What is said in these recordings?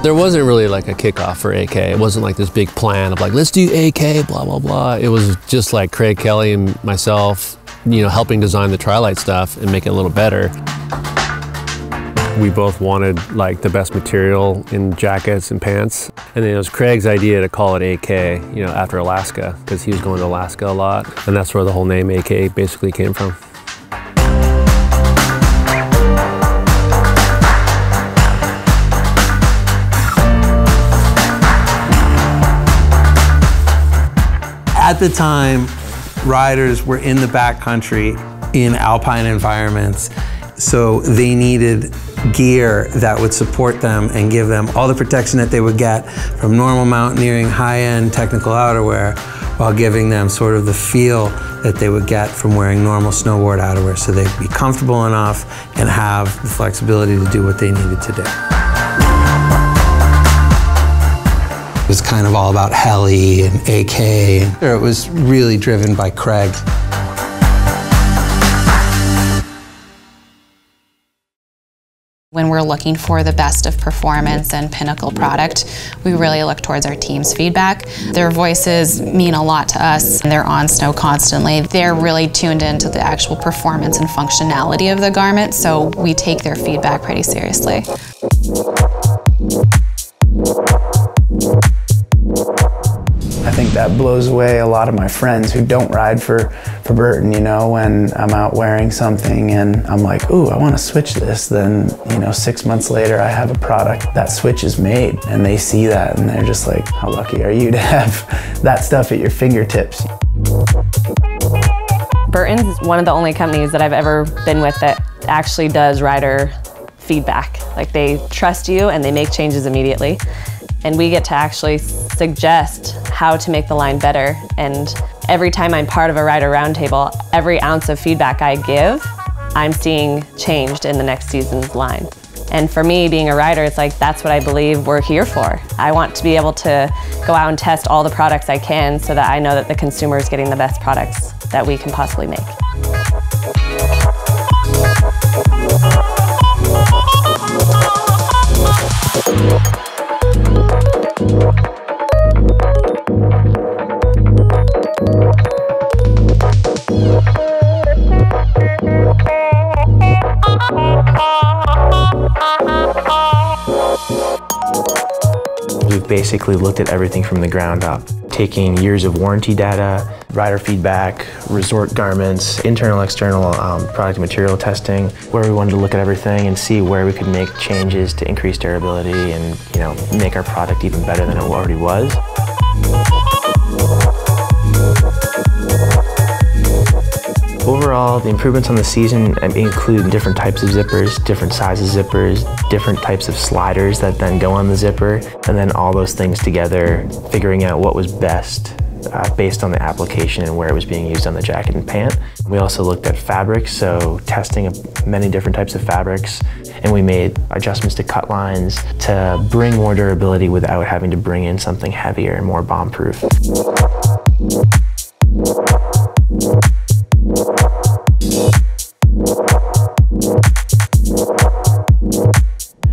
There wasn't really like a kickoff for AK. It wasn't like this big plan of like, let's do AK, blah, blah, blah. It was just like Craig Kelly and myself, you know, helping design the Tri-Lite stuff and make it a little better. We both wanted like the best material in jackets and pants. And then it was Craig's idea to call it AK, you know, after Alaska, because he was going to Alaska a lot. And that's where the whole name AK basically came from. At the time, riders were in the backcountry in alpine environments, so they needed gear that would support them and give them all the protection that they would get from normal mountaineering, high-end technical outerwear, while giving them sort of the feel that they would get from wearing normal snowboard outerwear, so they'd be comfortable enough and have the flexibility to do what they needed to do. It was kind of all about heli and AK. It was really driven by Craig. When we're looking for the best of performance and pinnacle product, we really look towards our team's feedback. Their voices mean a lot to us. They're on snow constantly. They're really tuned into the actual performance and functionality of the garment, so we take their feedback pretty seriously. I think that blows away a lot of my friends who don't ride for Burton, you know, when I'm out wearing something and I'm like, ooh, I want to switch this. Then, you know, 6 months later, I have a product that switch is made, and they see that and they're just like, how lucky are you to have that stuff at your fingertips? Burton's one of the only companies that I've ever been with that actually does rider feedback. Like, they trust you and they make changes immediately. And we get to actually suggest how to make the line better. And every time I'm part of a rider roundtable, every ounce of feedback I give, I'm seeing changed in the next season's line. And for me, being a rider, it's like, that's what I believe we're here for. I want to be able to go out and test all the products I can so that I know that the consumer is getting the best products that we can possibly make. We've basically looked at everything from the ground up, taking years of warranty data, rider feedback, resort garments, internal, external product and material testing, where we wanted to look at everything and see where we could make changes to increase durability and, you know, make our product even better than it already was. Overall, the improvements on the season include different types of zippers, different sizes zippers, different types of sliders that then go on the zipper, and then all those things together, figuring out what was best based on the application and where it was being used on the jacket and pant. We also looked at fabrics, so testing many different types of fabrics, and we made adjustments to cut lines to bring more durability without having to bring in something heavier and more bomb-proof.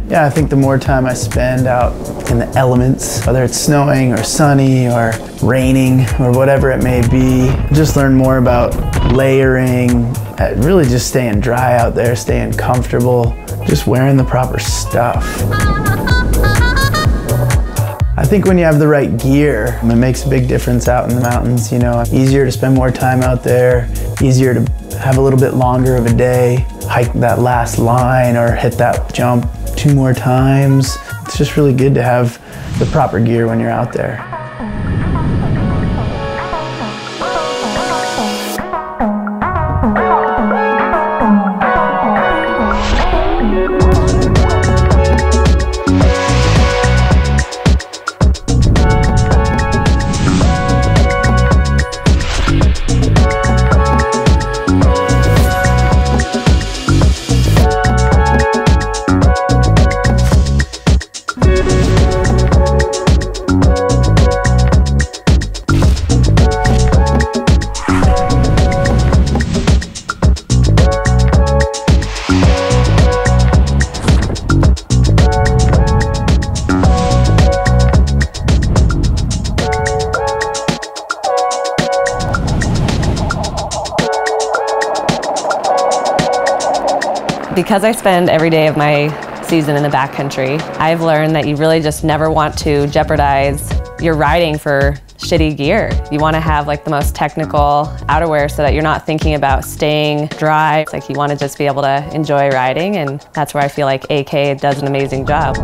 Yeah, I think the more time I spend out in the elements, whether it's snowing or sunny or raining or whatever it may be, just learn more about layering, really just staying dry out there, staying comfortable, just wearing the proper stuff. I think when you have the right gear, it makes a big difference out in the mountains, you know. Easier to spend more time out there, easier to have a little bit longer of a day, hike that last line or hit that jump 2 more times. It's just really good to have the proper gear when you're out there. Because I spend every day of my season in the backcountry, I've learned that you really just never want to jeopardize your riding for shitty gear. You want to have like the most technical outerwear so that you're not thinking about staying dry. It's like you want to just be able to enjoy riding, and that's where I feel like AK does an amazing job.